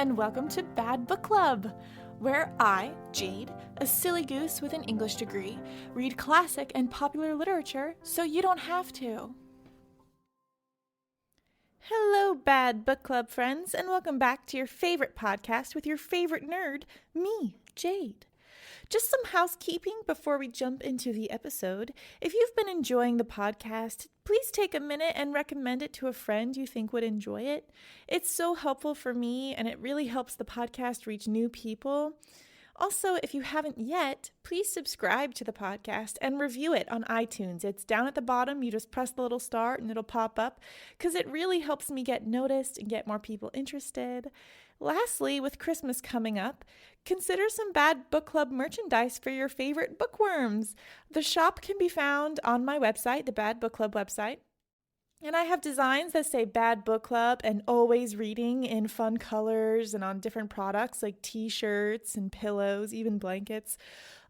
and welcome to Bad Book Club, where I, Jade, a silly goose with an English degree, read classic and popular literature so you don't have to. Hello, Bad Book Club friends, and welcome back to your favorite podcast with your favorite nerd, me, Jade. Just some housekeeping before we jump into the episode. If you've been enjoying the podcast, please take a minute and recommend it to a friend you think would enjoy it. It's so helpful for me, and it really helps the podcast reach new people. Also, if you haven't yet, please subscribe to the podcast and review it on iTunes. It's down at the bottom. You just press the little star and it'll pop up because it really helps me get noticed and get more people interested. Lastly, with Christmas coming up, consider some Bad Book Club merchandise for your favorite bookworms. The shop can be found on my website, the Bad Book Club website. And I have designs that say Bad Book Club and always reading in fun colors and on different products like t-shirts and pillows, even blankets.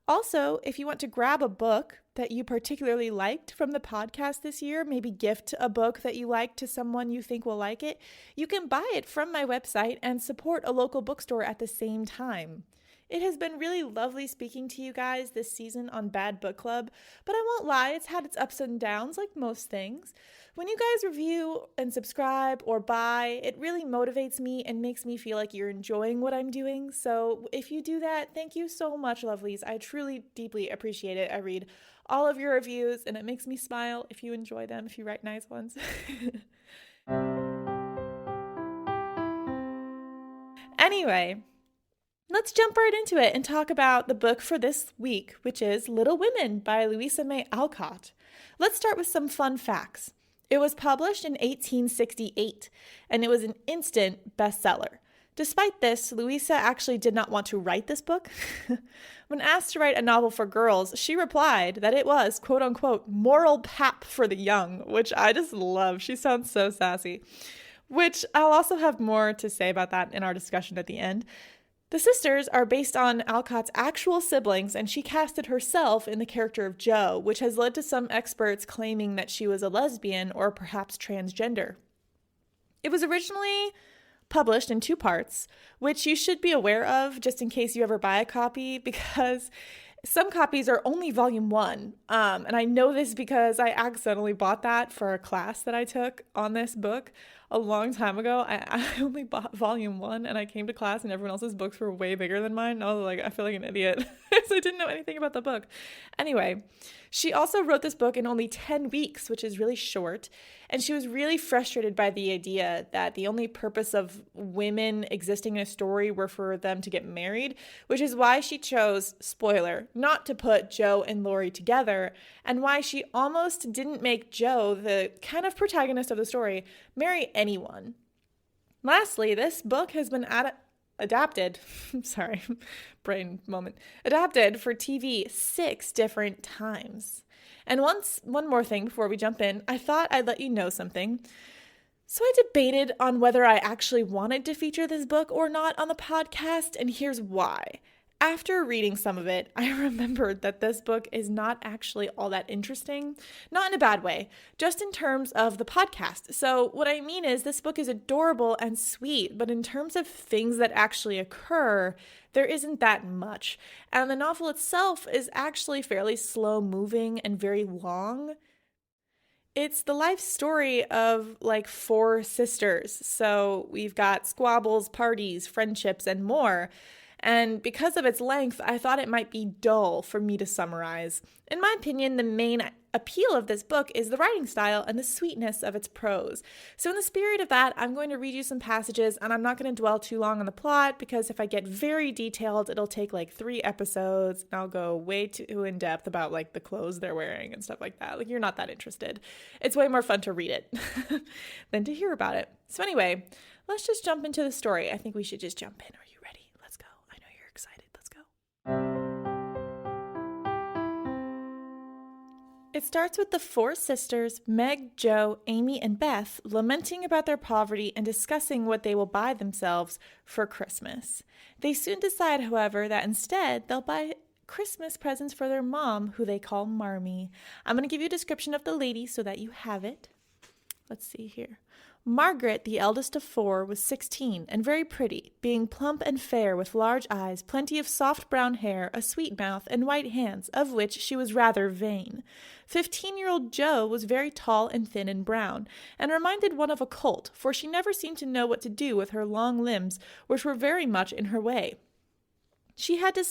Also, if you want to grab a book that you particularly liked from the podcast this year, maybe gift a book that you liked to someone you think will like it, you can buy it from my website and support a local bookstore at the same time. It has been really lovely speaking to you guys this season on Bad Book Club, but I won't lie, it's had its ups and downs like most things. When you guys review and subscribe or buy, it really motivates me and makes me feel like you're enjoying what I'm doing. So if you do that, thank you so much, lovelies. I truly, deeply appreciate it. I read all of your reviews and it makes me smile if you enjoy them, if you write nice ones. Anyway, let's jump right into it and talk about the book for this week, which is Little Women by Louisa May Alcott. Let's start with some fun facts. It was published in 1868, and it was an instant bestseller. Despite this, Louisa actually did not want to write this book. When asked to write a novel for girls, she replied that it was, quote unquote, moral pap for the young, which I just love. She sounds so sassy, which I'll also have more to say about that in our discussion at the end. The sisters are based on Alcott's actual siblings, and she casted herself in the character of Jo, which has led to some experts claiming that she was a lesbian or perhaps transgender. It was originally published in 2 parts, which you should be aware of just in case you ever buy a copy, because some copies are only volume 1. And I know this because I accidentally bought that for a class that I took on this book a long time ago. I only bought volume 1 and I came to class and everyone else's books were way bigger than mine. And I was like, I feel like an idiot. So I didn't know anything about the book. Anyway, she also wrote this book in only 10 weeks, which is really short. And she was really frustrated by the idea that the only purpose of women existing in a story were for them to get married, which is why she chose, spoiler, not to put Jo and Laurie together, and why she almost didn't make Jo, the kind of protagonist of the story, marry anyone. Lastly, this book has been adapted for TV 6 different times. And one more thing before we jump in, I thought I'd let you know something. So I debated on whether I actually wanted to feature this book or not on the podcast, and here's why. After reading some of it, I remembered that this book is not actually all that interesting, not in a bad way, just in terms of the podcast. So what I mean is this book is adorable and sweet, but in terms of things that actually occur, there isn't that much. And the novel itself is actually fairly slow moving and very long. It's the life story of like 4 sisters. So we've got squabbles, parties, friendships, and more. And because of its length, I thought it might be dull for me to summarize. In my opinion, the main appeal of this book is the writing style and the sweetness of its prose. So in the spirit of that, I'm going to read you some passages, and I'm not going to dwell too long on the plot, because if I get very detailed, it'll take like 3 episodes, and I'll go way too in depth about like the clothes they're wearing and stuff like that. Like, you're not that interested. It's way more fun to read it than to hear about it. So anyway, let's just jump into the story. I think we should just jump in. Are you ready? Let's go. I know you're excited. Let's go. It starts with the 4 sisters, Meg, Jo, Amy, and Beth, lamenting about their poverty and discussing what they will buy themselves for Christmas. They soon decide, however, that instead they'll buy Christmas presents for their mom, who they call Marmee. I'm going to give you a description of the lady so that you have it. Let's see here. Margaret, the eldest of 4, was 16 and very pretty, being plump and fair with large eyes, plenty of soft brown hair, a sweet mouth, and white hands, of which she was rather vain. 15-year-old Jo was very tall and thin and brown, and reminded one of a colt, for she never seemed to know what to do with her long limbs, which were very much in her way. She had a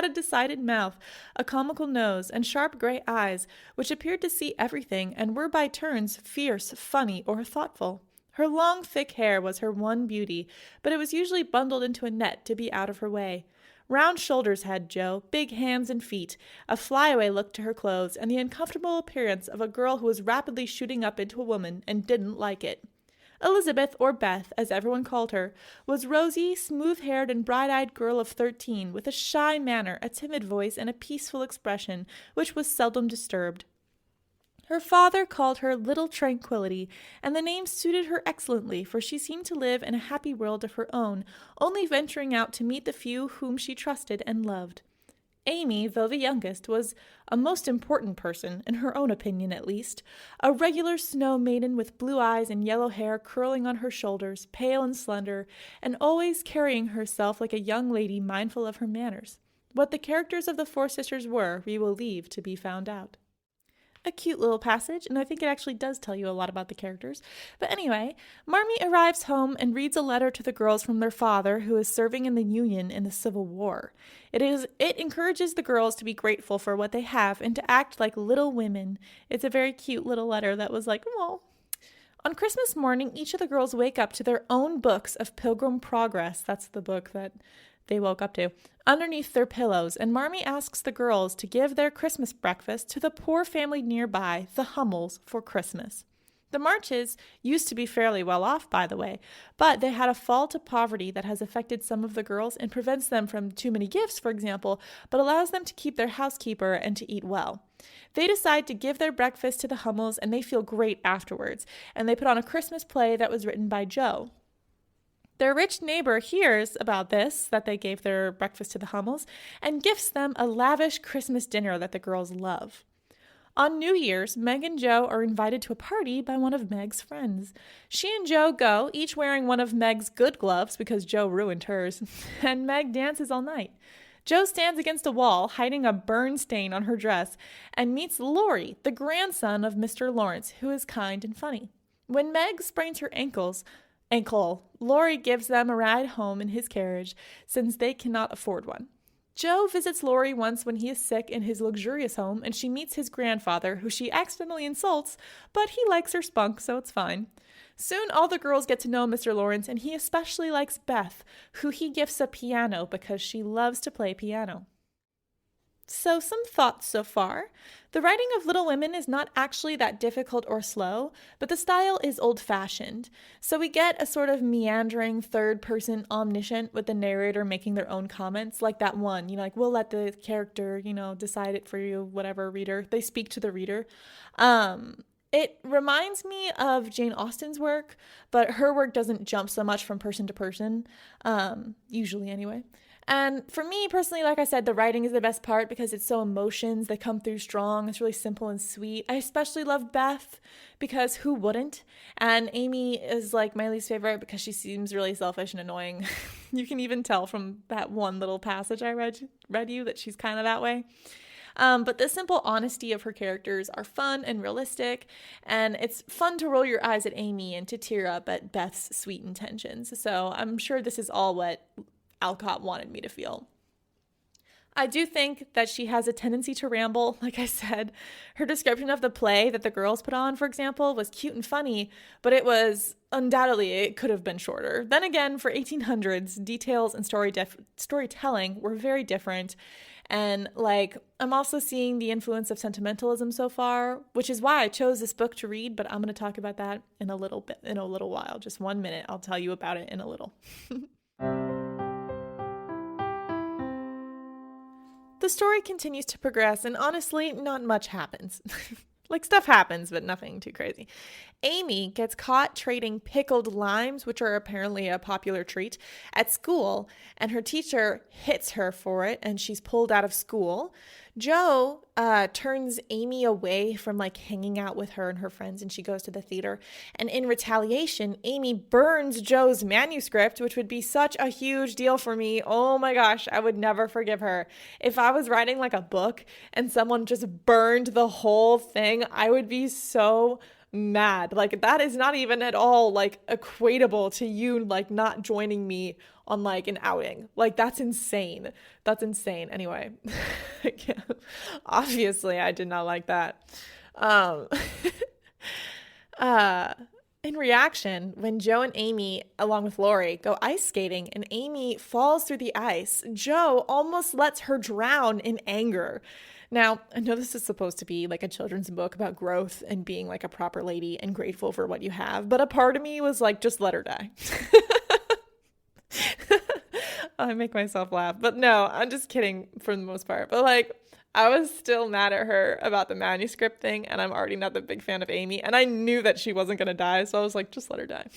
decided mouth, a comical nose, and sharp gray eyes, which appeared to see everything and were by turns fierce, funny, or thoughtful. Her long, thick hair was her one beauty, but it was usually bundled into a net to be out of her way. Round shoulders had Jo, big hands and feet, a flyaway look to her clothes, and the uncomfortable appearance of a girl who was rapidly shooting up into a woman and didn't like it. Elizabeth, or Beth, as everyone called her, was rosy, smooth-haired, and bright-eyed girl of 13, with a shy manner, a timid voice, and a peaceful expression, which was seldom disturbed. Her father called her Little Tranquillity, and the name suited her excellently, for she seemed to live in a happy world of her own, only venturing out to meet the few whom she trusted and loved. Amy, though the youngest, was a most important person, in her own opinion at least, a regular snow maiden with blue eyes and yellow hair curling on her shoulders, pale and slender, and always carrying herself like a young lady mindful of her manners. What the characters of the 4 sisters were, we will leave to be found out. A cute little passage, and I think it actually does tell you a lot about the characters. But anyway, Marmee arrives home and reads a letter to the girls from their father, who is serving in the Union in the Civil War. It encourages the girls to be grateful for what they have and to act like little women. It's a very cute little letter that was like, oh. On Christmas morning, each of the girls wake up to their own books of Pilgrim Progress. That's the book that they woke up to, underneath their pillows, and Marmee asks the girls to give their Christmas breakfast to the poor family nearby, the Hummels, for Christmas. The Marches used to be fairly well off, by the way, but they had a fall to poverty that has affected some of the girls and prevents them from too many gifts, for example, but allows them to keep their housekeeper and to eat well. They decide to give their breakfast to the Hummels, and they feel great afterwards, and they put on a Christmas play that was written by Jo. Their rich neighbor hears about this, that they gave their breakfast to the Hummels, and gifts them a lavish Christmas dinner that the girls love. On New Year's, Meg and Jo are invited to a party by one of Meg's friends. She and Jo go, each wearing one of Meg's good gloves because Jo ruined hers, and Meg dances all night. Jo stands against a wall, hiding a burn stain on her dress, and meets Laurie, the grandson of Mr. Lawrence, who is kind and funny. When Meg sprains her ankle, Laurie gives them a ride home in his carriage, since they cannot afford one. Jo visits Laurie once when he is sick in his luxurious home, and she meets his grandfather, who she accidentally insults, but he likes her spunk, so it's fine. Soon all the girls get to know Mr. Lawrence, and he especially likes Beth, who he gifts a piano because she loves to play piano. So some thoughts so far. The writing of Little Women is not actually that difficult or slow, but the style is old-fashioned. So we get a sort of meandering third-person omniscient with the narrator making their own comments, like that one, like, we'll let the character, decide it for you, whatever, reader. They speak to the reader. It reminds me of Jane Austen's work, but her work doesn't jump so much from person to person, usually anyway. And for me personally, like I said, the writing is the best part because it's so emotions that come through strong. It's really simple and sweet. I especially love Beth because who wouldn't? And Amy is like my least favorite because she seems really selfish and annoying. You can even tell from that one little passage I read you that she's kind of that way. But the simple honesty of her characters are fun and realistic, and it's fun to roll your eyes at Amy and to tear up at Beth's sweet intentions. So I'm sure this is all what Alcott wanted me to feel. I do think that she has a tendency to ramble, like I said. Her description of the play that the girls put on, for example, was cute and funny, but it could have been shorter. Then again, for 1800s, details and storytelling were very different. And I'm also seeing the influence of sentimentalism so far, which is why I chose this book to read, but I'm going to talk about that in a little while. Just 1 minute. I'll tell you about it in a little. The story continues to progress, and honestly, not much happens. Stuff happens, but nothing too crazy. Amy gets caught trading pickled limes, which are apparently a popular treat, at school, and her teacher hits her for it, and she's pulled out of school. Jo turns Amy away from like hanging out with her and her friends, and she goes to the theater. And in retaliation, Amy burns Jo's manuscript, which would be such a huge deal for me. Oh my gosh, I would never forgive her. If I was writing like a book and someone just burned the whole thing, I would be so mad. Like, that is not even at all like equatable to you like not joining me on like an outing. Like, that's insane. That's insane. Anyway, obviously I did not like that. Um, in reaction, when Jo and Amy, along with Lori, go ice skating and Amy falls through the ice, Jo almost lets her drown in anger. Now, I know this is supposed to be like a children's book about growth and being like a proper lady and grateful for what you have, but a part of me was like, just let her die. I make myself laugh, but no, I'm just kidding for the most part. But like, I was still mad at her about the manuscript thing, and I'm already not the big fan of Amy, and I knew that she wasn't going to die, so I was like, just let her die.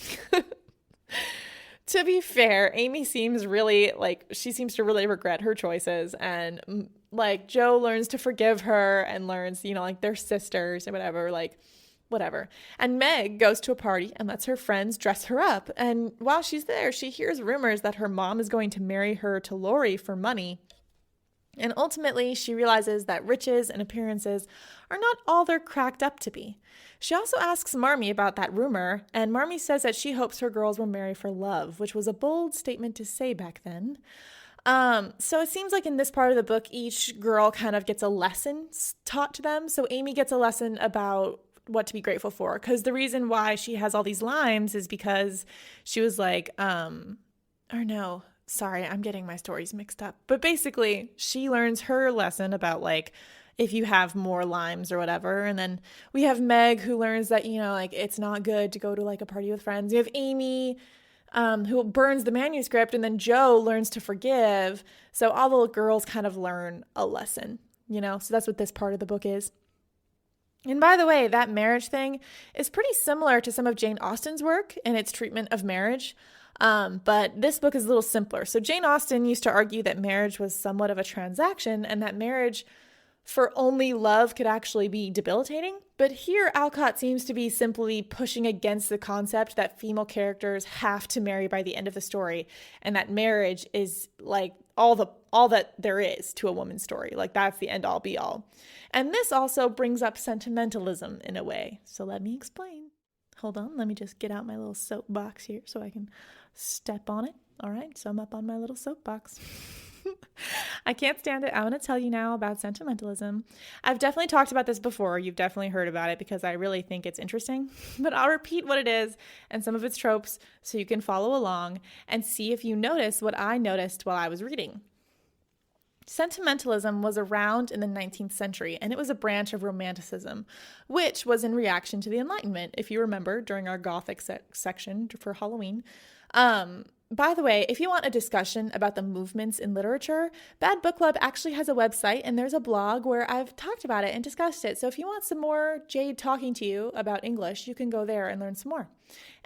To be fair, Amy seems really like, she seems to really regret her choices, and like Jo learns to forgive her and learns, you know, like they're sisters or whatever, like whatever. And Meg goes to a party and lets her friends dress her up. And while she's there, she hears rumors that her mom is going to marry her to Lori for money. And ultimately, she realizes that riches and appearances are not all they're cracked up to be. She also asks Marmee about that rumor, and Marmee says that she hopes her girls will marry for love, which was a bold statement to say back then. So it seems like in this part of the book, each girl kind of gets a lesson taught to them. So Amy gets a lesson about what to be grateful for, because the reason why she has all these limes is because she was like, or no, sorry, I'm getting my stories mixed up. But basically, she learns her lesson about like, if you have more limes or whatever. And then we have Meg, who learns that, you know, like it's not good to go to like a party with friends. You have Amy, who burns the manuscript, and then Jo learns to forgive. So all the girls kind of learn a lesson, you know? So that's what this part of the book is. And by the way, that marriage thing is pretty similar to some of Jane Austen's work in its treatment of marriage. But this book is a little simpler. So Jane Austen used to argue that marriage was somewhat of a transaction and that marriage for only love could actually be debilitating. But here, Alcott seems to be simply pushing against the concept that female characters have to marry by the end of the story, and that marriage is like all that there is to a woman's story. Like, that's the end all be all. And this also brings up sentimentalism in a way. So let me explain. Hold on, let me just get out my little soapbox here so I can step on it. All right, so I'm up on my little soapbox. I can't stand it. I want to tell you now about sentimentalism. I've definitely talked about this before. You've definitely heard about it because I really think it's interesting. But I'll repeat what it is and some of its tropes so you can follow along and see if you notice what I noticed while I was reading. Sentimentalism was around in the 19th century, and it was a branch of Romanticism, which was in reaction to the Enlightenment, if you remember, during our Gothic section for Halloween. By the way, if you want a discussion about the movements in literature, Bad Book Club actually has a website, and there's a blog where I've talked about it and discussed it. So if you want some more Jade talking to you about English, you can go there and learn some more.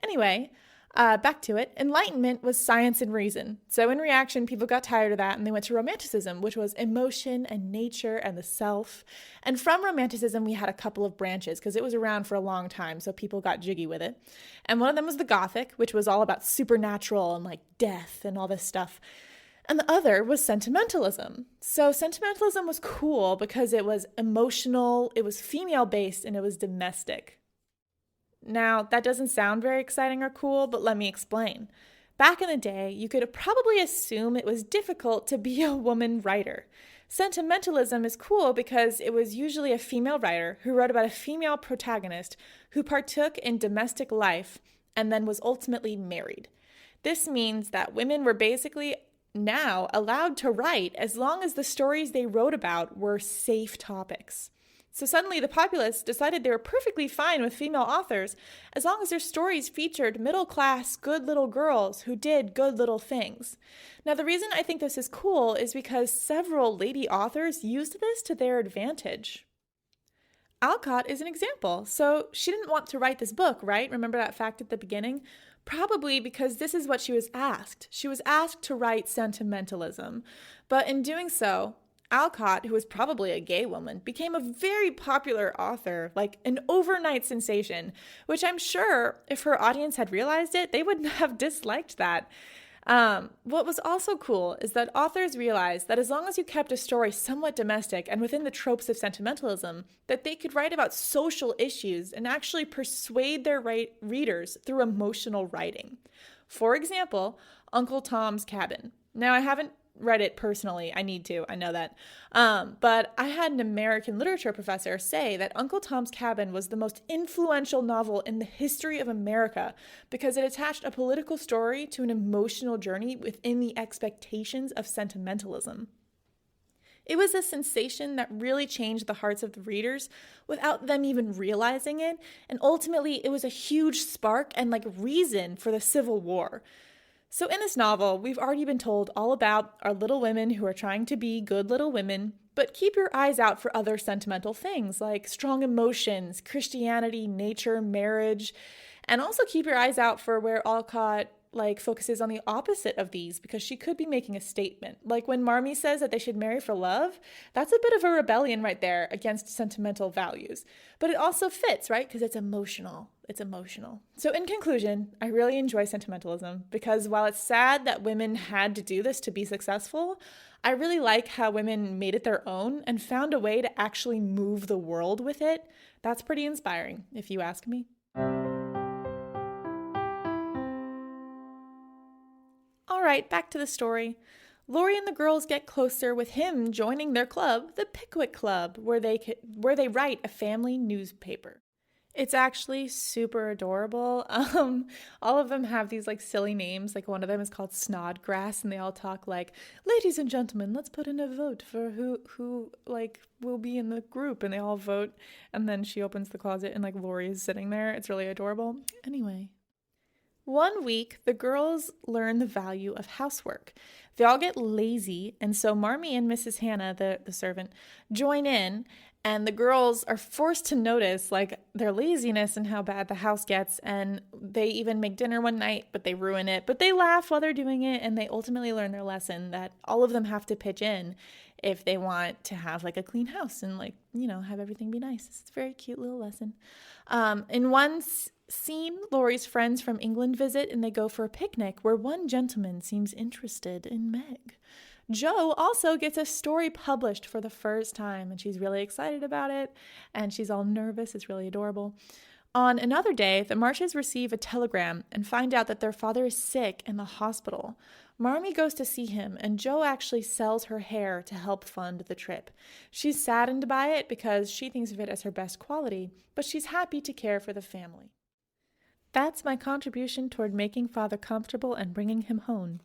Anyway, back to it. Enlightenment was science and reason. So in reaction, people got tired of that and they went to Romanticism, which was emotion and nature and the self. And from Romanticism, we had a couple of branches because it was around for a long time, so people got jiggy with it. And one of them was the Gothic, which was all about supernatural and like death and all this stuff. And the other was sentimentalism. So sentimentalism was cool because it was emotional, it was female-based, and it was domestic. Now, that doesn't sound very exciting or cool, but let me explain. Back in the day, you could probably assume it was difficult to be a woman writer. Sentimentalism is cool because it was usually a female writer who wrote about a female protagonist who partook in domestic life and then was ultimately married. This means that women were basically now allowed to write as long as the stories they wrote about were safe topics. So suddenly the populace decided they were perfectly fine with female authors as long as their stories featured middle-class, good little girls who did good little things. Now, the reason I think this is cool is because several lady authors used this to their advantage. Alcott is an example. So she didn't want to write this book, right? Remember that fact at the beginning? Probably because this is what she was asked. She was asked to write sentimentalism. But in doing so, Alcott, who was probably a gay woman, became a very popular author, like an overnight sensation, which I'm sure if her audience had realized it, they wouldn't have disliked that. What was also cool is that authors realized that as long as you kept a story somewhat domestic and within the tropes of sentimentalism, that they could write about social issues and actually persuade their readers through emotional writing. For example, Uncle Tom's Cabin. Now, I haven't read it personally. I need to. I know that. But I had an American literature professor say that Uncle Tom's Cabin was the most influential novel in the history of America because it attached a political story to an emotional journey within the expectations of sentimentalism. It was a sensation that really changed the hearts of the readers without them even realizing it, and ultimately it was a huge spark and reason for the Civil War. So in this novel, we've already been told all about our little women who are trying to be good little women, but keep your eyes out for other sentimental things like strong emotions, Christianity, nature, marriage, and also keep your eyes out for where Alcott focuses on the opposite of these because she could be making a statement. Like when Marmee says that they should marry for love, that's a bit of a rebellion right there against sentimental values. But it also fits, right? Because it's emotional. It's emotional. So in conclusion, I really enjoy sentimentalism because while it's sad that women had to do this to be successful, I really like how women made it their own and found a way to actually move the world with it. That's pretty inspiring, if you ask me. All right, back to the story. Laurie and the girls get closer with him joining their club, the Pickwick Club, where they write a family newspaper. It's actually super adorable. All of them have these silly names. One of them is called Snodgrass, and they all talk ladies and gentlemen, let's put in a vote for who will be in the group, and they all vote. And then she opens the closet, and Laurie is sitting there. It's really adorable. Anyway. One week, the girls learn the value of housework. They all get lazy, and so Marmee and Mrs. Hannah, the servant, join in, and the girls are forced to notice their laziness and how bad the house gets, and they even make dinner one night, but they ruin it. But they laugh while they're doing it, and they ultimately learn their lesson that all of them have to pitch in if they want to have a clean house and have everything be nice. It's a very cute little lesson. In one scene, Laurie's friends from England visit and they go for a picnic where one gentleman seems interested in Meg. Jo also gets a story published for the first time and she's really excited about it and she's all nervous. It's really adorable. On another day, the Marshes receive a telegram and find out that their father is sick in the hospital. Marmee goes to see him, and Jo actually sells her hair to help fund the trip. She's saddened by it because she thinks of it as her best quality, but she's happy to care for the family. That's my contribution toward making father comfortable and bringing him home.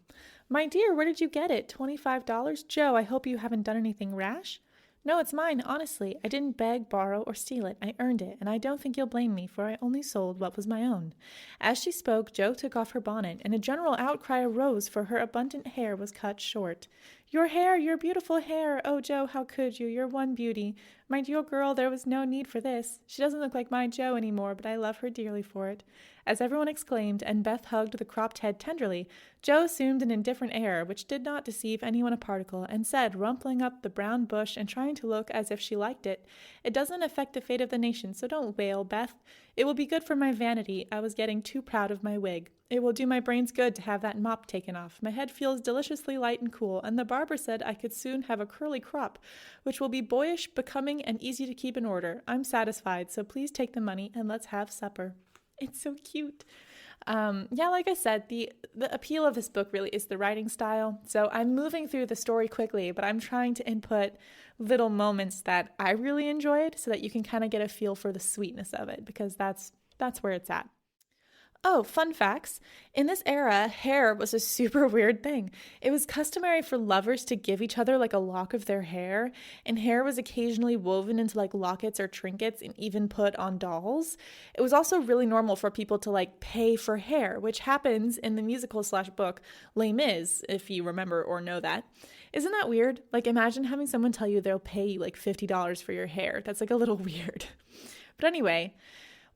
My dear, where did you get it? $25? Jo, I hope you haven't done anything rash? No, it's mine, honestly. I didn't beg, borrow, or steal it. I earned it, and I don't think you'll blame me, for I only sold what was my own. As she spoke, Jo took off her bonnet, and a general outcry arose, for her abundant hair was cut short. Your hair, your beautiful hair! Oh, Jo, how could you? You're one beauty. My dear girl, there was no need for this. She doesn't look like my Jo anymore, but I love her dearly for it. As everyone exclaimed, and Beth hugged the cropped head tenderly, Jo assumed an indifferent air, which did not deceive anyone a particle, and said, rumpling up the brown bush and trying to look as if she liked it, "It doesn't affect the fate of the nation, so don't wail, Beth. It will be good for my vanity. I was getting too proud of my wig. It will do my brains good to have that mop taken off. My head feels deliciously light and cool, and the barber said I could soon have a curly crop, which will be boyish, becoming, and easy to keep in order. I'm satisfied, so please take the money and let's have supper." It's so cute. Like I said, the appeal of this book really is the writing style. So I'm moving through the story quickly, but I'm trying to input little moments that I really enjoyed so that you can kind of get a feel for the sweetness of it, because that's where it's at. Oh, fun facts. In this era, hair was a super weird thing. It was customary for lovers to give each other a lock of their hair, and hair was occasionally woven into lockets or trinkets and even put on dolls. It was also really normal for people to pay for hair, which happens in the musical/book Les Mis, if you remember or know that. Isn't that weird? Imagine having someone tell you they'll pay you $50 for your hair. That's a little weird. But anyway,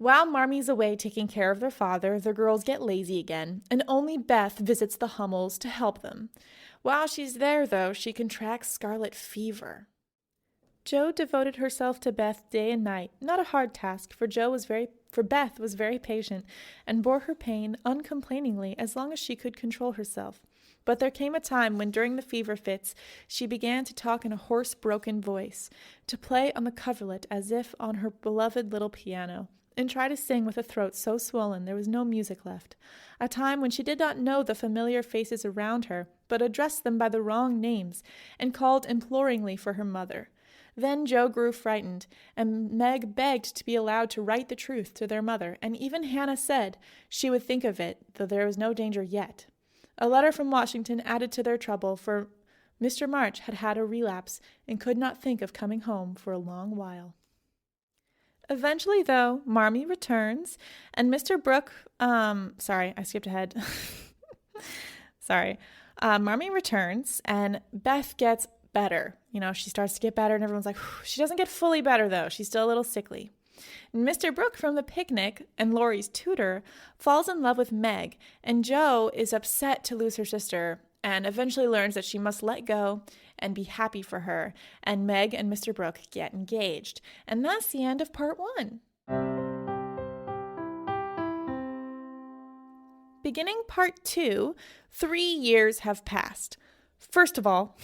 While Marmee's away taking care of their father, the girls get lazy again, and only Beth visits the Hummels to help them. While she's there, though, she contracts scarlet fever. Jo devoted herself to Beth day and night, not a hard task, for Beth was very patient and bore her pain uncomplainingly as long as she could control herself. But there came a time when during the fever fits she began to talk in a hoarse, broken voice, to play on the coverlet as if on her beloved little piano, and try to sing with a throat so swollen there was no music left, a time when she did not know the familiar faces around her, but addressed them by the wrong names, and called imploringly for her mother. Then Jo grew frightened, and Meg begged to be allowed to write the truth to their mother, and even Hannah said she would think of it, though there was no danger yet. A letter from Washington added to their trouble, for Mr. March had had a relapse and could not think of coming home for a long while. Eventually, though, Marmee returns, and Mr. Brooke, sorry, I skipped ahead. Marmee returns, and Beth gets better. She starts to get better, and everyone's like, she doesn't get fully better, though. She's still a little sickly. Mr. Brooke from the picnic and Laurie's tutor falls in love with Meg, and Jo is upset to lose her sister and eventually learns that she must let go and be happy for her, and Meg and Mr. Brooke get engaged. And that's the end of part 1. Beginning part 2, 3 years have passed. First of all,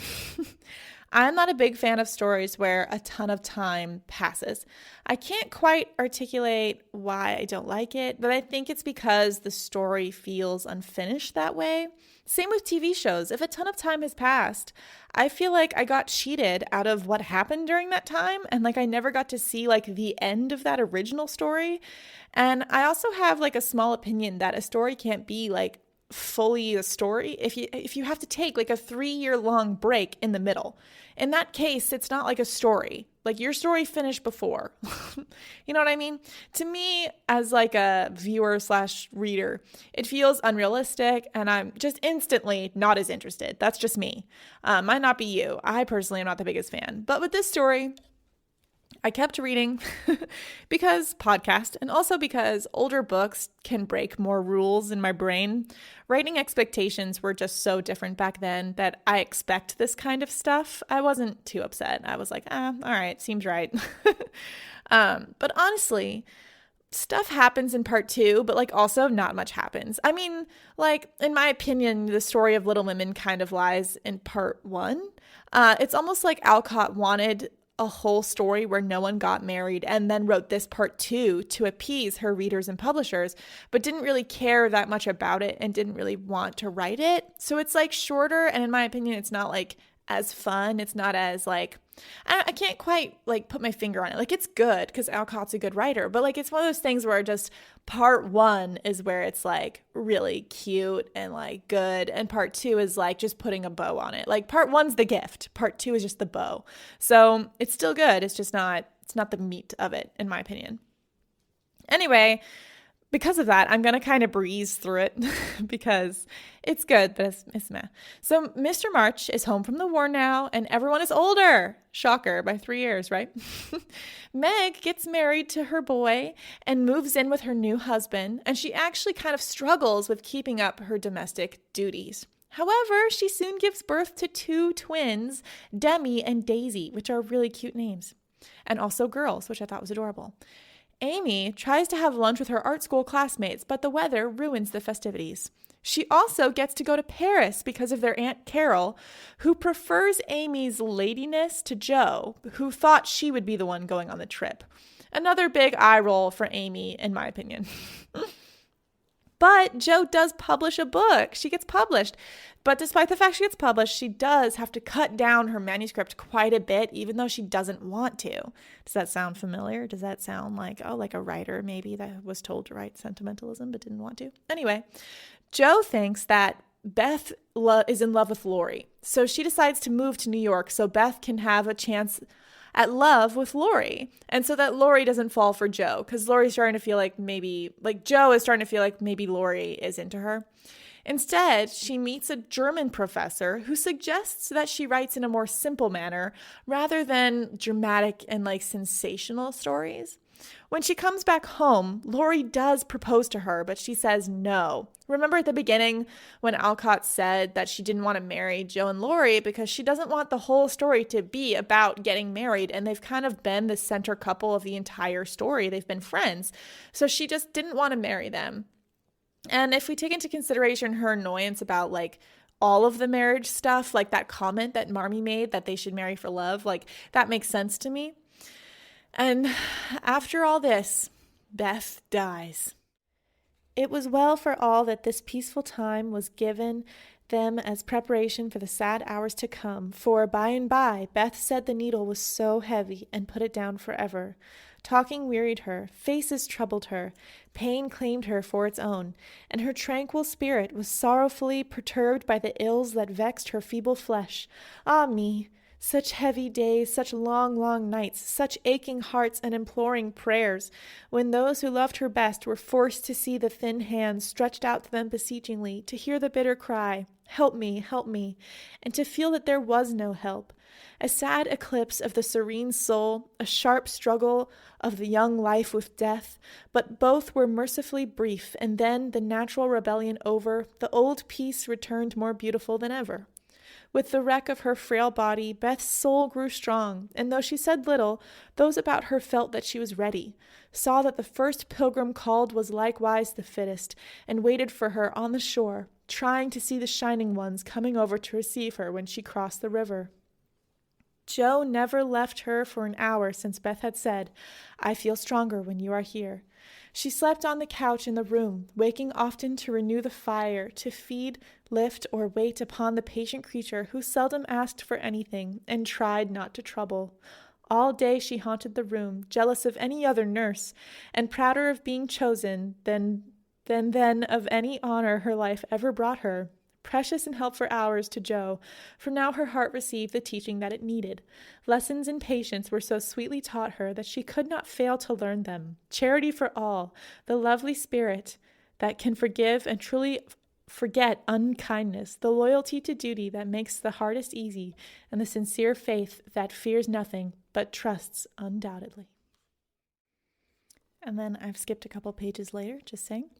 I'm not a big fan of stories where a ton of time passes. I can't quite articulate why I don't like it, but I think it's because the story feels unfinished that way. Same with TV shows. If a ton of time has passed, I feel like I got cheated out of what happened during that time, and like I never got to see like the end of that original story. And I also have like a small opinion that a story can't be like fully a story if you have to take like a 3-year-long break in the middle. In that case, it's not like a story. Like your story finished before. You know what I mean? To me, as like a viewer/reader, it feels unrealistic, and I'm just instantly not as interested. That's just me. Might not be you. I personally am not the biggest fan. But with this story, I kept reading because podcast, and also because older books can break more rules in my brain. Writing expectations were just so different back then that I expect this kind of stuff. I wasn't too upset. I was like, all right, seems right. But honestly, stuff happens in part 2, but like also not much happens. I mean, like in my opinion, the story of Little Women kind of lies in part 1. It's almost like Alcott wanted a whole story where no one got married and then wrote this part 2 to appease her readers and publishers, but didn't really care that much about it and didn't really want to write it. So it's like shorter, and in my opinion, it's not like as fun. It's not as like, I can't quite like put my finger on it. Like it's good because Alcott's a good writer, but like it's one of those things where just part 1 is where it's like really cute and like good, and part 2 is like just putting a bow on it. Like part 1's the gift, part 2 is just the bow. So it's still good. It's just not, it's not the meat of it, in my opinion. Anyway, because of that, I'm going to kind of breeze through it because it's good, but it's meh. So Mr. March is home from the war now, and everyone is older. Shocker, by 3 years, right? Meg gets married to her boy and moves in with her new husband, and she actually kind of struggles with keeping up her domestic duties. However, she soon gives birth to 2 twins, Demi and Daisy, which are really cute names, and also girls, which I thought was adorable. Amy tries to have lunch with her art school classmates, but the weather ruins the festivities. She also gets to go to Paris because of their Aunt Carol, who prefers Amy's ladiness to Jo, who thought she would be the one going on the trip. Another big eye roll for Amy, in my opinion. But Jo does publish a book. She gets published. But despite the fact she gets published, she does have to cut down her manuscript quite a bit, even though she doesn't want to. Does that sound familiar? Does that sound like, like a writer maybe that was told to write sentimentalism but didn't want to? Anyway, Jo thinks that Beth is in love with Laurie. So she decides to move to New York so Beth can have a chance at love with Laurie, and so that Laurie doesn't fall for Jo, because Laurie's starting to feel like maybe, like Jo is starting to feel like maybe Laurie is into her. Instead, she meets a German professor who suggests that she writes in a more simple manner rather than dramatic and like sensational stories. When she comes back home, Laurie does propose to her, but she says no. Remember at the beginning when Alcott said that she didn't want to marry Joe and Laurie because she doesn't want the whole story to be about getting married, and they've kind of been the center couple of the entire story. They've been friends, so she just didn't want to marry them. And if we take into consideration her annoyance about like all of the marriage stuff, like that comment that Marmee made that they should marry for love, like that makes sense to me. And after all this, Beth dies. It was well for all that this peaceful time was given them as preparation for the sad hours to come, for by and by Beth said the needle was so heavy and put it down forever. Talking wearied her, faces troubled her, pain claimed her for its own, and her tranquil spirit was sorrowfully perturbed by the ills that vexed her feeble flesh. Ah me! Such heavy days, such long, long nights, such aching hearts and imploring prayers, when those who loved her best were forced to see the thin hands stretched out to them beseechingly, to hear the bitter cry, help me, and to feel that there was no help. A sad eclipse of the serene soul, a sharp struggle of the young life with death, but both were mercifully brief, and then, the natural rebellion over, the old peace returned more beautiful than ever. With the wreck of her frail body, Beth's soul grew strong, and though she said little, those about her felt that she was ready, saw that the first pilgrim called was likewise the fittest, and waited for her on the shore, trying to see the shining ones coming over to receive her when she crossed the river. Joe never left her for an hour since Beth had said, "I feel stronger when you are here." She slept on the couch in the room, waking often to renew the fire, to feed, lift, or wait upon the patient creature who seldom asked for anything and tried not to trouble. All day she haunted the room, jealous of any other nurse, and prouder of being chosen than of any honor her life ever brought her. Precious and helpful hours to Joe, for now her heart received the teaching that it needed. Lessons in patience were so sweetly taught her that she could not fail to learn them. Charity for all, the lovely spirit that can forgive and truly forget unkindness, the loyalty to duty that makes the hardest easy, and the sincere faith that fears nothing but trusts undoubtedly. And then I've skipped a couple pages later, just saying.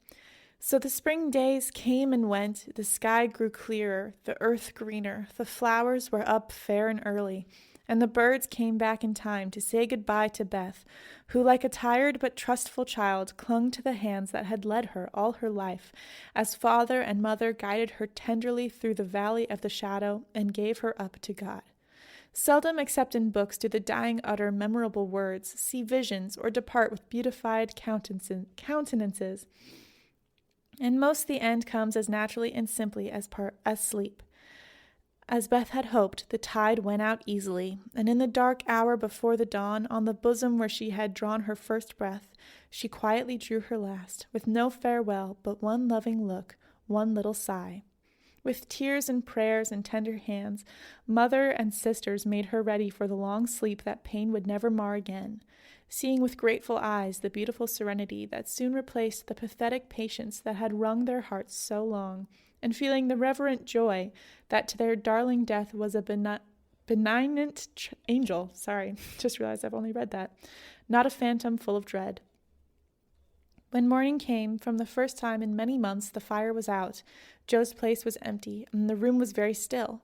So the spring days came and went, the sky grew clearer, the earth greener, the flowers were up fair and early, and the birds came back in time to say goodbye to Beth, who, like a tired but trustful child, clung to the hands that had led her all her life, as father and mother guided her tenderly through the valley of the shadow and gave her up to God. Seldom except in books do the dying utter memorable words, see visions, or depart with beautified countenances. And most the end comes as naturally and simply as sleep. As Beth had hoped, the tide went out easily, and in the dark hour before the dawn, on the bosom where she had drawn her first breath, she quietly drew her last, with no farewell, but one loving look, one little sigh. With tears and prayers and tender hands, mother and sisters made her ready for the long sleep that pain would never mar again, seeing with grateful eyes the beautiful serenity that soon replaced the pathetic patience that had wrung their hearts so long, and feeling the reverent joy that to their darling death was a benignant angel. Just realized I've only read that. Not a phantom full of dread. When morning came, from the first time in many months the fire was out, Joe's place was empty, and the room was very still.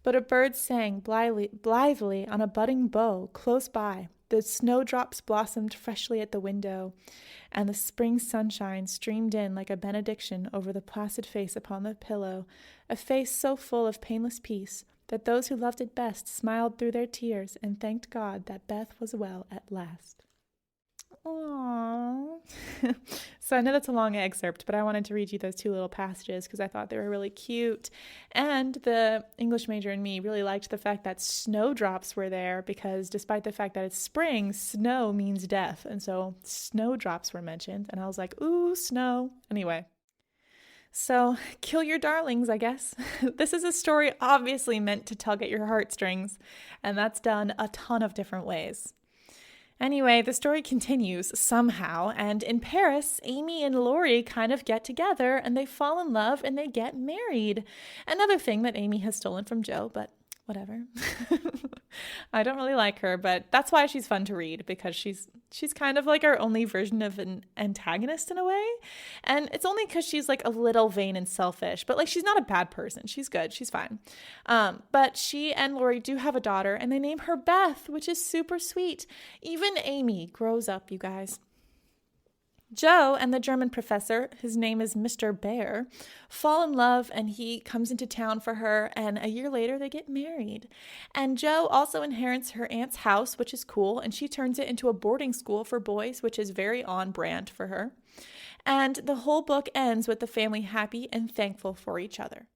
But a bird sang blithely on a budding bough close by, the snowdrops blossomed freshly at the window, and the spring sunshine streamed in like a benediction over the placid face upon the pillow, a face so full of painless peace that those who loved it best smiled through their tears and thanked God that Beth was well at last. Aww. So I know that's a long excerpt, but I wanted to read you those two little passages because I thought they were really cute. And the English major in me really liked the fact that snowdrops were there because despite the fact that it's spring, snow means death. And so snowdrops were mentioned. And I was like, ooh, snow. Anyway. So kill your darlings, I guess. This is a story obviously meant to tug at your heartstrings. And that's done a ton of different ways. Anyway, the story continues somehow, and in Paris, Amy and Laurie kind of get together, and they fall in love, and they get married. Another thing that Amy has stolen from Joe, but whatever. I don't really like her, but that's why she's fun to read, because she's kind of like our only version of an antagonist in a way. And it's only because she's like a little vain and selfish, but like she's not a bad person. She's good. She's fine. But she and Lori do have a daughter, and they name her Beth, which is super sweet. Even Amy grows up, you guys. Joe and the German professor, his name is Mr. Bear, fall in love, and he comes into town for her, and a year later they get married. And Joe also inherits her aunt's house, which is cool, and she turns it into a boarding school for boys, which is very on brand for her. And the whole book ends with the family happy and thankful for each other.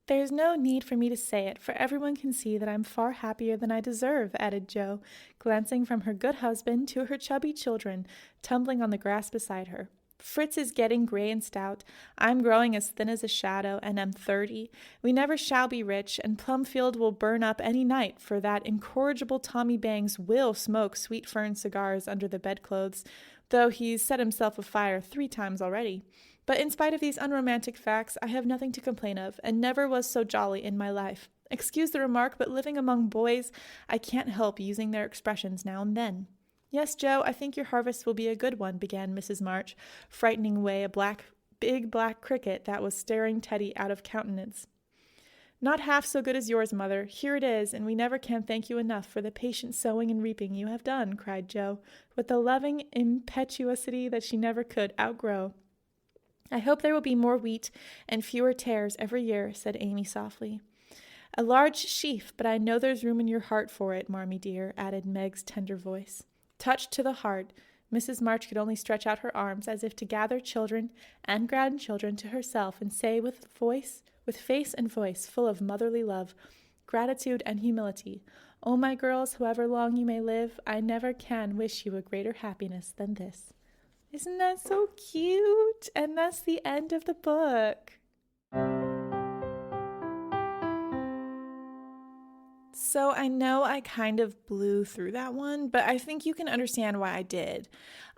There's no need for me to say it, for everyone can see that I'm far happier than I deserve, added Jo, glancing from her good husband to her chubby children, tumbling on the grass beside her. Fritz is getting gray and stout. I'm growing as thin as a shadow, and am 30. We never shall be rich, and Plumfield will burn up any night, for that incorrigible Tommy Bangs will smoke sweet fern cigars under the bedclothes, though he's set himself afire 3 times already. But in spite of these unromantic facts, I have nothing to complain of, and never was so jolly in my life. Excuse the remark, but living among boys, I can't help using their expressions now and then. Yes, Joe, I think your harvest will be a good one, began Mrs. March, frightening away a big black cricket that was staring Teddy out of countenance. Not half so good as yours, mother. Here it is, and we never can thank you enough for the patient sowing and reaping you have done, cried Joe, with a loving impetuosity that she never could outgrow. I hope there will be more wheat and fewer tares every year, said Amy softly. A large sheaf, but I know there's room in your heart for it, Marmee dear, added Meg's tender voice. Touched to the heart, Mrs. March could only stretch out her arms as if to gather children and grandchildren to herself and say with face and voice full of motherly love, gratitude and humility, Oh, my girls, however long you may live, I never can wish you a greater happiness than this. Isn't that so cute? And that's the end of the book. So I know I kind of blew through that one, but I think you can understand why I did.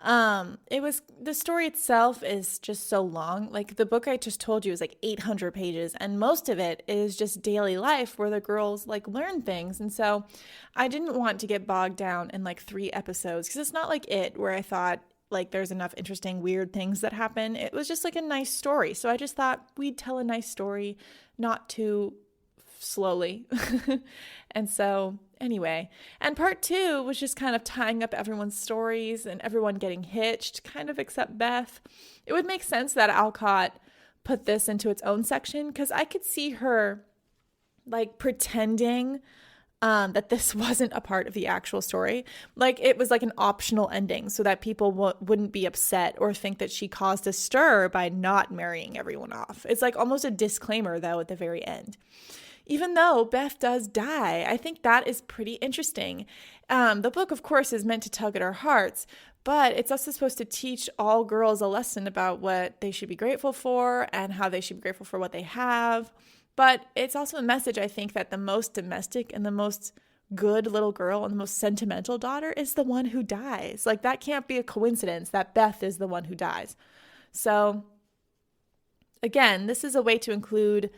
The story itself is just so long. Like the book I just told you is like 800 pages, and most of it is just daily life where the girls like learn things. And so I didn't want to get bogged down in like 3 episodes, because it's not like it where I thought like there's enough interesting, weird things that happen. It was just like a nice story. So I just thought we'd tell a nice story, not too slowly. And so anyway, and part 2 was just kind of tying up everyone's stories and everyone getting hitched, kind of except Beth. It would make sense that Alcott put this into its own section, because I could see her like pretending that this wasn't a part of the actual story. Like it was like an optional ending so that people wouldn't be upset or think that she caused a stir by not marrying everyone off. It's like almost a disclaimer though at the very end. Even though Beth does die, I think that is pretty interesting. The book, of course, is meant to tug at our hearts, but it's also supposed to teach all girls a lesson about what they should be grateful for and how they should be grateful for what they have. But it's also a message, I think, that the most domestic and the most good little girl and the most sentimental daughter is the one who dies. Like, that can't be a coincidence that Beth is the one who dies. So, again, this is a way to include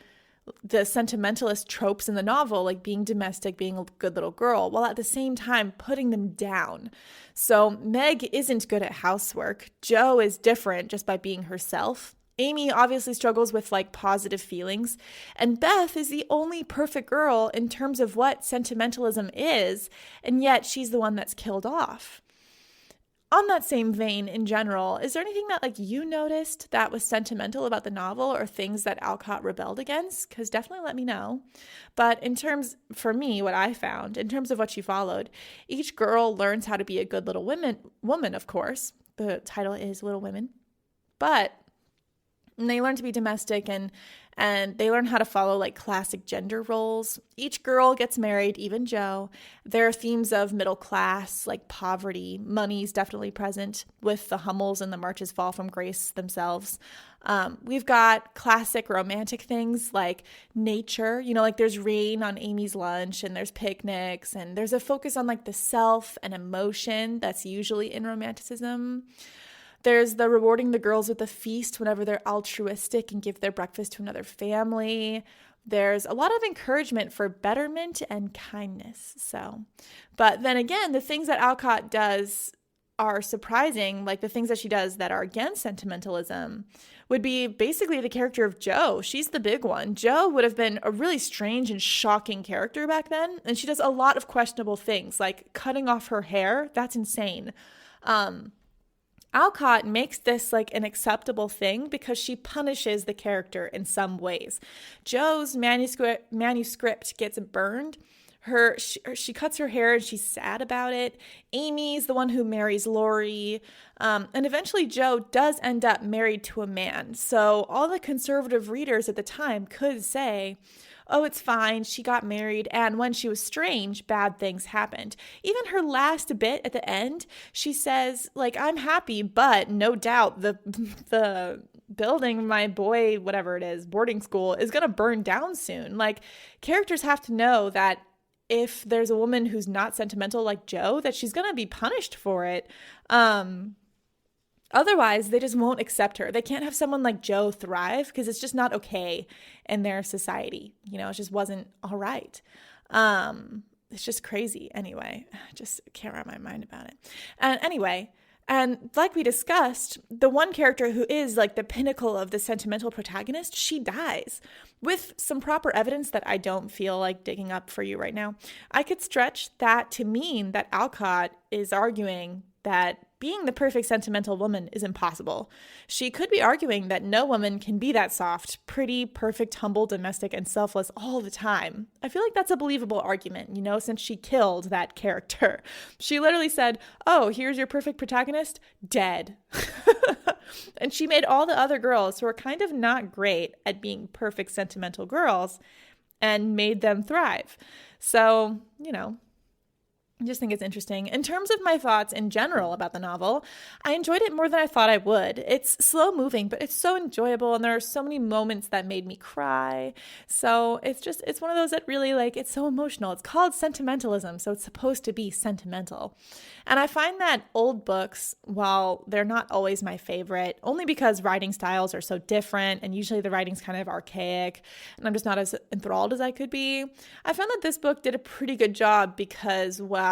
the sentimentalist tropes in the novel, like being domestic, being a good little girl, while at the same time putting them down. So Meg isn't good at housework. Jo is different just by being herself. Amy obviously struggles with like positive feelings, and Beth is the only perfect girl in terms of what sentimentalism is, and yet she's the one that's killed off. On that same vein in general, is there anything that like you noticed that was sentimental about the novel or things that Alcott rebelled against? Because definitely let me know. But in terms, for me, what I found, in terms of what she followed, each girl learns how to be a good little woman, of course. The title is Little Women. But they learn to be domestic and they learn how to follow like classic gender roles. Each girl gets married, even Jo. There are themes of middle class, like poverty. Money's definitely present with the Hummels and the Marches Fall from Grace themselves. We've got classic romantic things like nature. You know, like there's rain on Amy's lunch and there's picnics and there's a focus on like the self and emotion that's usually in romanticism. There's the rewarding the girls with a feast whenever they're altruistic and give their breakfast to another family. there's a lot of encouragement for betterment and kindness. But then again, the things that Alcott does are surprising, like the things that she does that are against sentimentalism would be basically the character of Jo. She's the big one. Jo would have been a really strange and shocking character back then, and she does a lot of questionable things, like cutting off her hair. That's insane. Alcott makes this like an acceptable thing because she punishes the character in some ways. Jo's manuscript gets burned. She cuts her hair and she's sad about it. Amy's the one who marries Laurie. And eventually Jo does end up married to a man. So all the conservative readers at the time could say, oh, it's fine, she got married, and when she was strange, bad things happened. Even her last bit at the end, she says, like, I'm happy, but no doubt the building my boy, whatever it is, boarding school is going to burn down soon. Like, characters have to know that if there's a woman who's not sentimental like Jo, that she's going to be punished for it. Otherwise, they just won't accept her. They can't have someone like Jo thrive because it's just not okay in their society. You know, it just wasn't all right. It's just crazy. Anyway, I just can't wrap my mind about it. And like we discussed, the one character who is like the pinnacle of the sentimental protagonist, she dies. With some proper evidence that I don't feel like digging up for you right now, I could stretch that to mean that Alcott is arguing that being the perfect sentimental woman is impossible. She could be arguing that no woman can be that soft, pretty, perfect, humble, domestic, and selfless all the time. I feel like that's a believable argument, you know, since she killed that character. She literally said, oh, here's your perfect protagonist, dead. And she made all the other girls who are kind of not great at being perfect sentimental girls and made them thrive. So, you know, I just think it's interesting. In terms of my thoughts in general about the novel, I enjoyed it more than I thought I would. It's slow moving, but it's so enjoyable, and there are so many moments that made me cry. So it's one of those that really, like, it's so emotional. It's called Sentimentalism, so it's supposed to be sentimental. And I find that old books, while they're not always my favorite, only because writing styles are so different, and usually the writing's kind of archaic, and I'm just not as enthralled as I could be, I found that this book did a pretty good job because, well,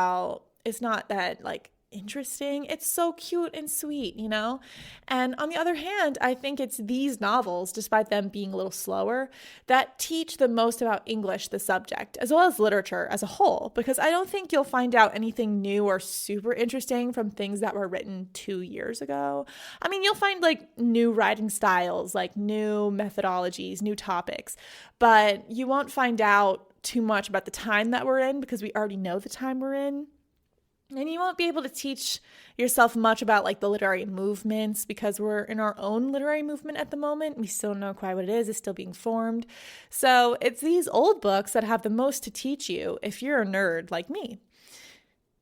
it's not that like interesting. It's so cute and sweet, you know? And on the other hand, I think it's these novels, despite them being a little slower, that teach the most about English, the subject, as well as literature as a whole, because I don't think you'll find out anything new or super interesting from things that were written 2 years ago. I mean, you'll find like new writing styles, like new methodologies, new topics, but you won't find out too much about the time that we're in because we already know the time we're in. And you won't be able to teach yourself much about like the literary movements because we're in our own literary movement at the moment. We still don't know quite what it is. It's still being formed. So it's these old books that have the most to teach you if you're a nerd like me.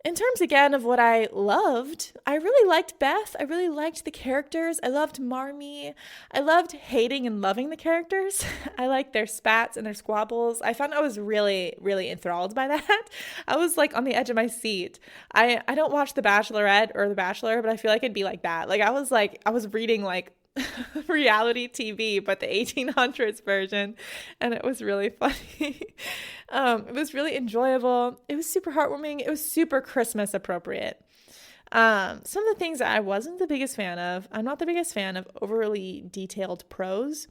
In terms, again, of what I loved, I really liked Beth. I really liked the characters. I loved Marmee. I loved hating and loving the characters. I liked their spats and their squabbles. I found I was really, really enthralled by that. I was like on the edge of my seat. I don't watch The Bachelorette or The Bachelor, but I feel like it'd be like that. Like I was reading like reality TV, but the 1800s version, and it was really funny. It was really enjoyable. It was super heartwarming. It was super Christmas appropriate. Some of the things that I wasn't the biggest fan of, I'm not the biggest fan of overly detailed prose,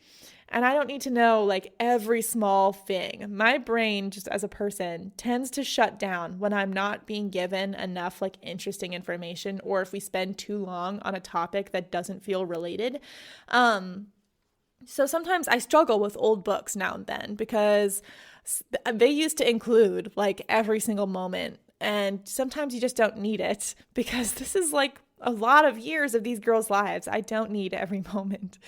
and I don't need to know like every small thing. My brain, just as a person, tends to shut down when I'm not being given enough like interesting information, or if we spend too long on a topic that doesn't feel related. So sometimes I struggle with old books now and then because they used to include like every single moment, and sometimes you just don't need it because this is like a lot of years of these girls' lives. I don't need every moment.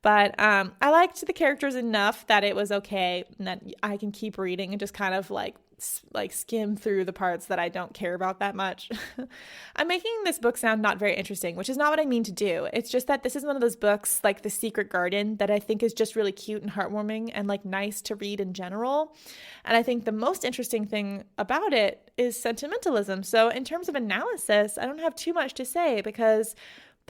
But I liked the characters enough that it was okay and that I can keep reading and just kind of like skim through the parts that I don't care about that much. I'm making this book sound not very interesting, which is not what I mean to do. It's just that this is one of those books like The Secret Garden that I think is just really cute and heartwarming and like nice to read in general. And I think the most interesting thing about it is sentimentalism. So in terms of analysis, I don't have too much to say because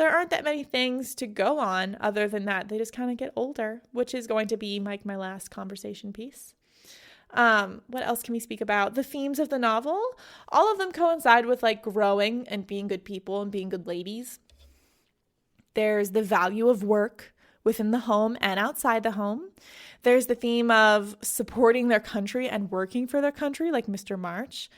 there aren't that many things to go on other than that. They just kind of get older, which is going to be like my last conversation piece. What else can we speak about? The themes of the novel, all of them coincide with like growing and being good people and being good ladies. There's the value of work within the home and outside the home. There's the theme of supporting their country and working for their country, like Mr. March.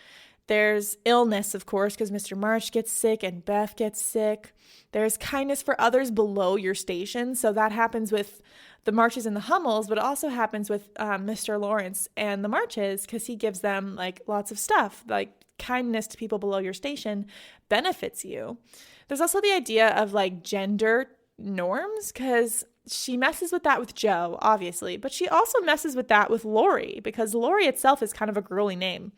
There's illness, of course, because Mr. March gets sick and Beth gets sick. There's kindness for others below your station. So that happens with the Marches and the Hummels, but it also happens with Mr. Lawrence and the Marches, because he gives them like lots of stuff. Like kindness to people below your station benefits you. There's also the idea of like gender norms, because she messes with that with Joe, obviously, but she also messes with that with Lori, because Lori itself is kind of a girly name.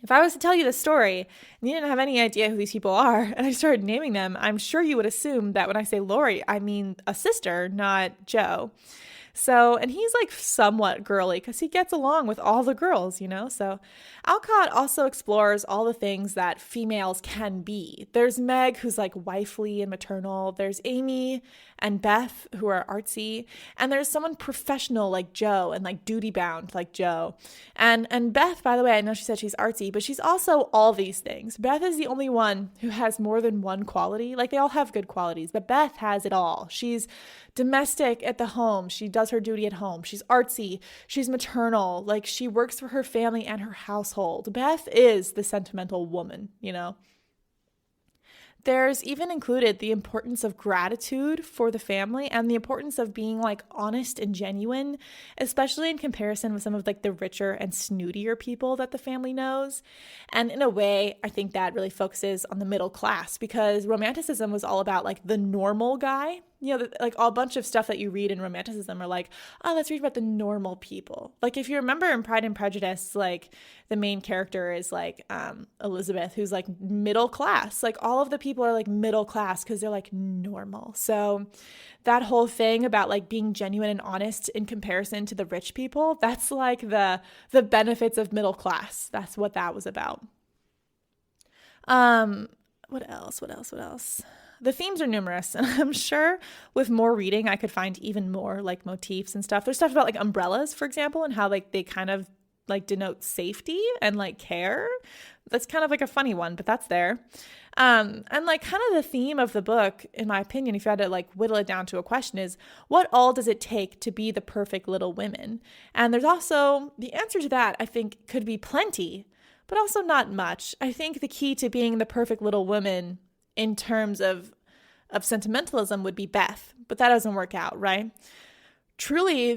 If I was to tell you the story and you didn't have any idea who these people are and I started naming them, I'm sure you would assume that when I say Lori, I mean a sister, not Joe. So, and he's like somewhat girly because he gets along with all the girls, you know? So Alcott also explores all the things that females can be. There's Meg, who's like wifely and maternal. There's Amy and Beth, who are artsy. And there's someone professional like Joe and like duty bound like Joe. And Beth, by the way, I know she said she's artsy, but she's also all these things. Beth is the only one who has more than one quality. Like they all have good qualities, but Beth has it all. She's domestic at the home. She does her duty at home. She's artsy. She's maternal. Like she works for her family and her household. Beth is the sentimental woman, you know? There's even included the importance of gratitude for the family and the importance of being like honest and genuine, especially in comparison with some of like the richer and snootier people that the family knows. And in a way, I think that really focuses on the middle class, because Romanticism was all about like the normal guy. You know, like a bunch of stuff that you read in Romanticism are like, oh, let's read about the normal people. Like if you remember in Pride and Prejudice, like the main character is like Elizabeth, who's like middle class. Like all of the people are like middle class because they're like normal. So that whole thing about like being genuine and honest in comparison to the rich people, that's like the benefits of middle class. That's what that was about. What else? The themes are numerous, and I'm sure with more reading, I could find even more like motifs and stuff. There's stuff about like umbrellas, for example, and how like they kind of like denote safety and like care. That's kind of like a funny one, but that's there. And like kind of the theme of the book, in my opinion, if you had to like whittle it down to a question, is what all does it take to be the perfect Little Women? And there's also the answer to that, I think, could be plenty, but also not much. I think the key to being the perfect Little Woman in terms of sentimentalism would be Beth, but that doesn't work out, right? Truly,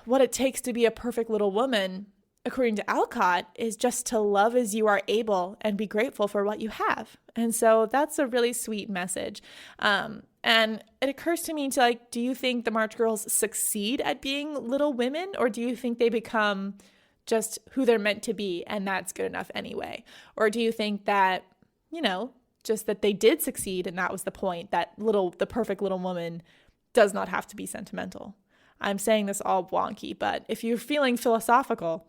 what it takes to be a perfect little woman, according to Alcott, is just to love as you are able and be grateful for what you have. And so that's a really sweet message. And it occurs to me to like, do you think the March Girls succeed at being Little Women, or do you think they become just who they're meant to be and that's good enough anyway? Or do you think that, you know, just that they did succeed and that was the point, that the perfect little woman does not have to be sentimental? I'm saying this all wonky, but if you're feeling philosophical,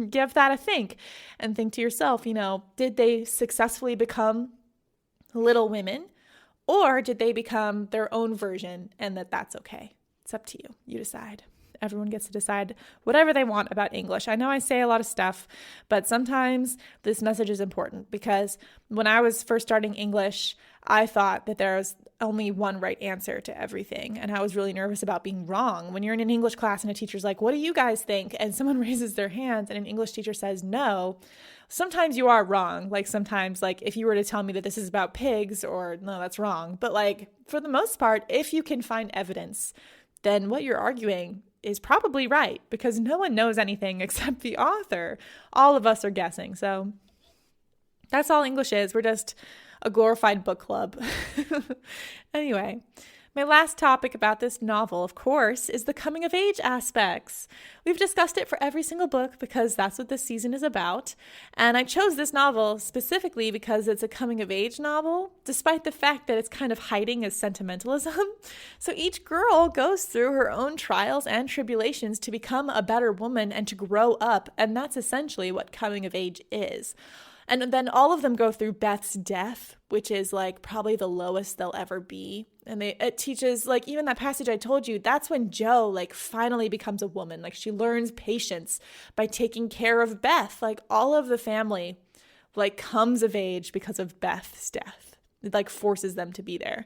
give that a think and think to yourself, you know, did they successfully become Little Women, or did they become their own version and that's okay? It's up to you. You decide. Everyone gets to decide whatever they want about English. I know I say a lot of stuff, but sometimes this message is important, because when I was first starting English, I thought that there was only one right answer to everything. And I was really nervous about being wrong. When you're in an English class and a teacher's like, what do you guys think? And someone raises their hands and an English teacher says no, sometimes you are wrong. Like sometimes, like if you were to tell me that this is about pigs, or no, that's wrong. But like for the most part, if you can find evidence, then what you're arguing is probably right, because no one knows anything except the author. All of us are guessing. So that's all English is. We're just a glorified book club. Anyway, my last topic about this novel, of course, is the coming of age aspects. We've discussed it for every single book because that's what this season is about. And I chose this novel specifically because it's a coming of age novel, despite the fact that it's kind of hiding as sentimentalism. So each girl goes through her own trials and tribulations to become a better woman and to grow up. And that's essentially what coming of age is. And then all of them go through Beth's death, which is like probably the lowest they'll ever be. And it teaches, like, even that passage I told you, that's when Jo like finally becomes a woman. Like, she learns patience by taking care of Beth. Like, all of the family like comes of age because of Beth's death. It like forces them to be there.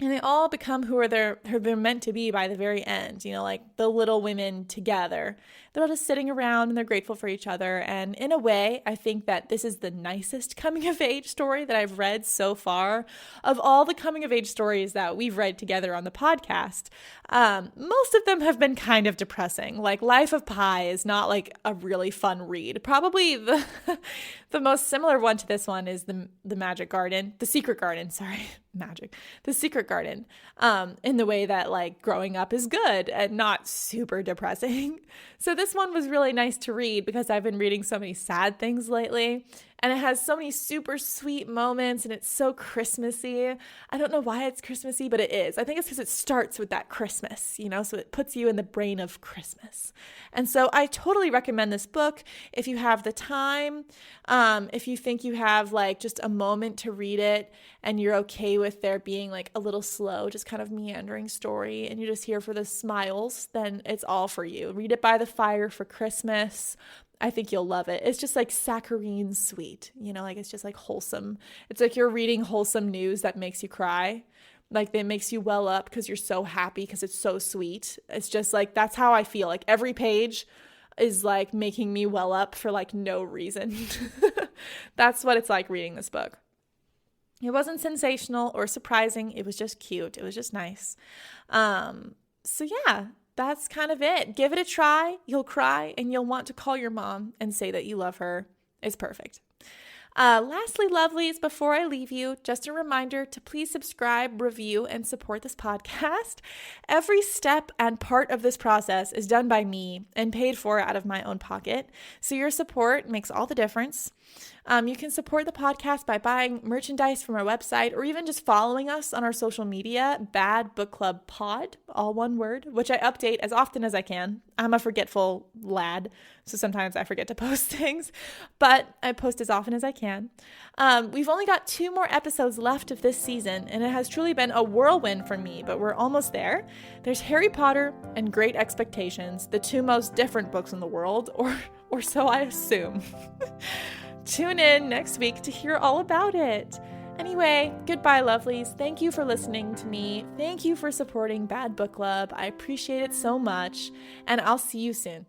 And they all become who they're meant to be by the very end, you know, like the little women together. They're all just sitting around and they're grateful for each other. And in a way, I think that this is the nicest coming of age story that I've read so far. Of all the coming of age stories that we've read together on the podcast, most of them have been kind of depressing. Like Life of Pi is not like a really fun read. Probably the the most similar one to this one is the Magic Garden, the Secret Garden, sorry. Magic, the Secret Garden, in the way that like growing up is good and not super depressing. So this one was really nice to read because I've been reading so many sad things lately, and it has so many super sweet moments, and it's so Christmassy. I don't know why it's Christmassy, but it is. I think it's because it starts with that Christmas, you know, so it puts you in the brain of Christmas. And so I totally recommend this book if you have the time, if you think you have like just a moment to read it and you're okay with there being like a little slow, just kind of meandering story, and you're just here for the smiles, then it's all for you. Read it by the fire for Christmas. I think you'll love it. It's just like saccharine sweet, you know, like it's just like wholesome. It's like you're reading wholesome news that makes you cry. Like that makes you well up because you're so happy because it's so sweet. It's just like, that's how I feel. Like every page is like making me well up for like no reason. That's what it's like reading this book. It wasn't sensational or surprising. It was just cute. It was just nice. So yeah, that's kind of it. Give it a try. You'll cry and you'll want to call your mom and say that you love her. It's perfect. Lastly, lovelies, before I leave you, just a reminder to please subscribe, review, and support this podcast. Every step and part of this process is done by me and paid for out of my own pocket. So your support makes all the difference. You can support the podcast by buying merchandise from our website or even just following us on our social media, Bad Book Club Pod, all one word, which I update as often as I can. I'm a forgetful lad, so sometimes I forget to post things, but I post as often as I can. We've only got 2 more episodes left of this season, and it has truly been a whirlwind for me, but we're almost there. There's Harry Potter and Great Expectations, the 2 most different books in the world, or so I assume. Tune in next week to hear all about it. Anyway, goodbye, lovelies. Thank you for listening to me. Thank you for supporting Bad Book Club. I appreciate it so much, and I'll see you soon.